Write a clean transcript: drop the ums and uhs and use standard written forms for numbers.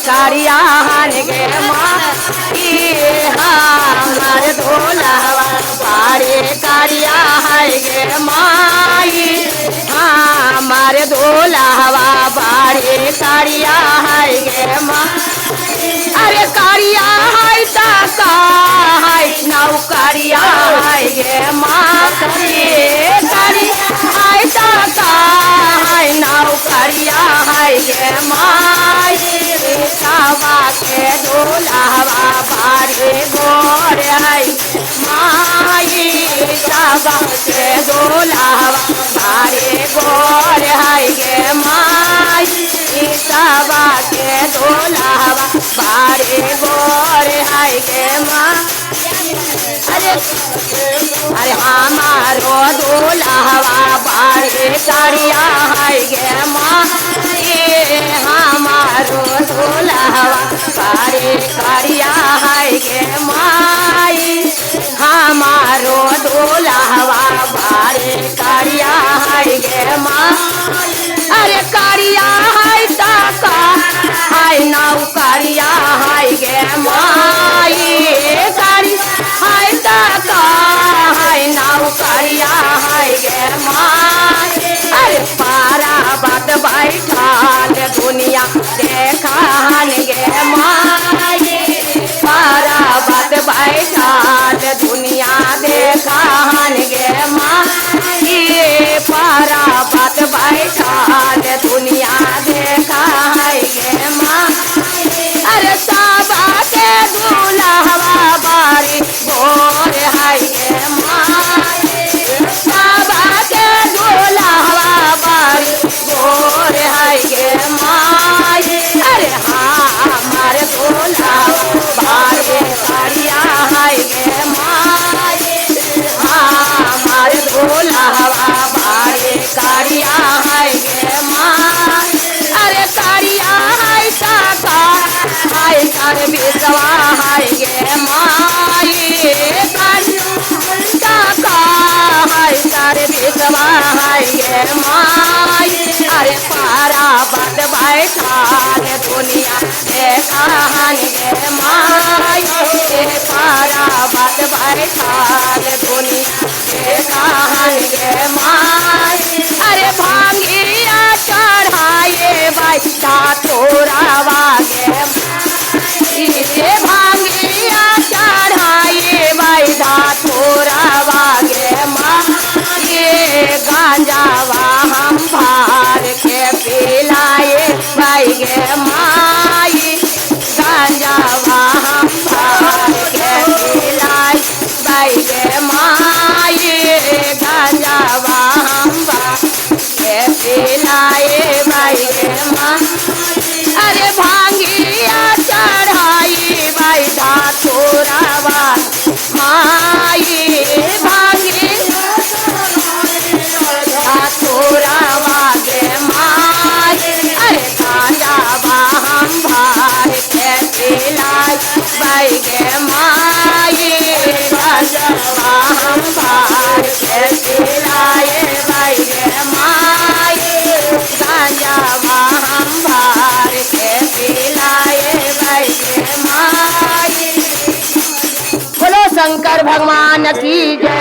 कारिया हान गे माई हमार ढोलहवा बारे कारिया हाय गे माई हमार ढोलहवा बारे कारिया हाय गे माई अरे कारिया हाय ता का हाय नाउ कारिया हाय गे माई कारिया हाय ता का हाय नाउ कारिया हाय गे माई सावा के ढोलहवा बारे गोर हाय माई सावा के ढोलहवा बारे गोर हाय गे माई सावा के ढोलहवा बारे गोर हाय गे माई अरे हमारो ढोलहवा बारे कारिया हाय गे माई हमारो ढोलहवा बारे कारिया हाय गे माई हमारो ढोलहवा बारे कारिया हाय गे माई अरे कारिया हाय ता का हाय नाउ कारिया हाय गे माई कारिया हाय ता का हाय नाउ कारिया हाय गे माई अरे पारा बात बैठाल दुनिया देखान गे माई पारा बात बैठाल दुनिया देखान गे माई पारा बात बैठाल दुनिया देखाय गे माई अरे साबा के ढोलहवा बारी गोर हाय गे माई साबा के ढोलहवा बारी गोर हाय गे माई अरे हमारे ढोलहवा बारे कारिया हाय गे माई हमारे ढोलहवा बारे कारिया हाय गे माई अरे कारिया हाय ता का हाय तार बिसवा हाय गे माई कारिया ता का हाय तार बिसवा हाय गे माई अरे पारा बात बैठाल दुनिया देखान गे माई पारा बात बैठाल दुनिया देखान गे माई अरे भांगिया चढ़ाए बाई ता थोड़ा गे माई भांगिया चढ़ाए बाई ता थोड़ा गे माई गांजावा हम भार के पिलाए बाई गे माई गांजावा हम भार के पिलाए बाई गे माई गांजावा हम भार के पिलाए बाई गे माई अरे भांगिया चढ़ाई बाई दा थोड़ा माई भांगी थोड़ा गे माई अरे गांजावा हम भार के पिलाए बाई गे माई गांजावा हम भार के पिलाए बाई गे माई गांजावा हम भार के पिलाए बाई गे माई। बोलो शंकर भगवान की जय।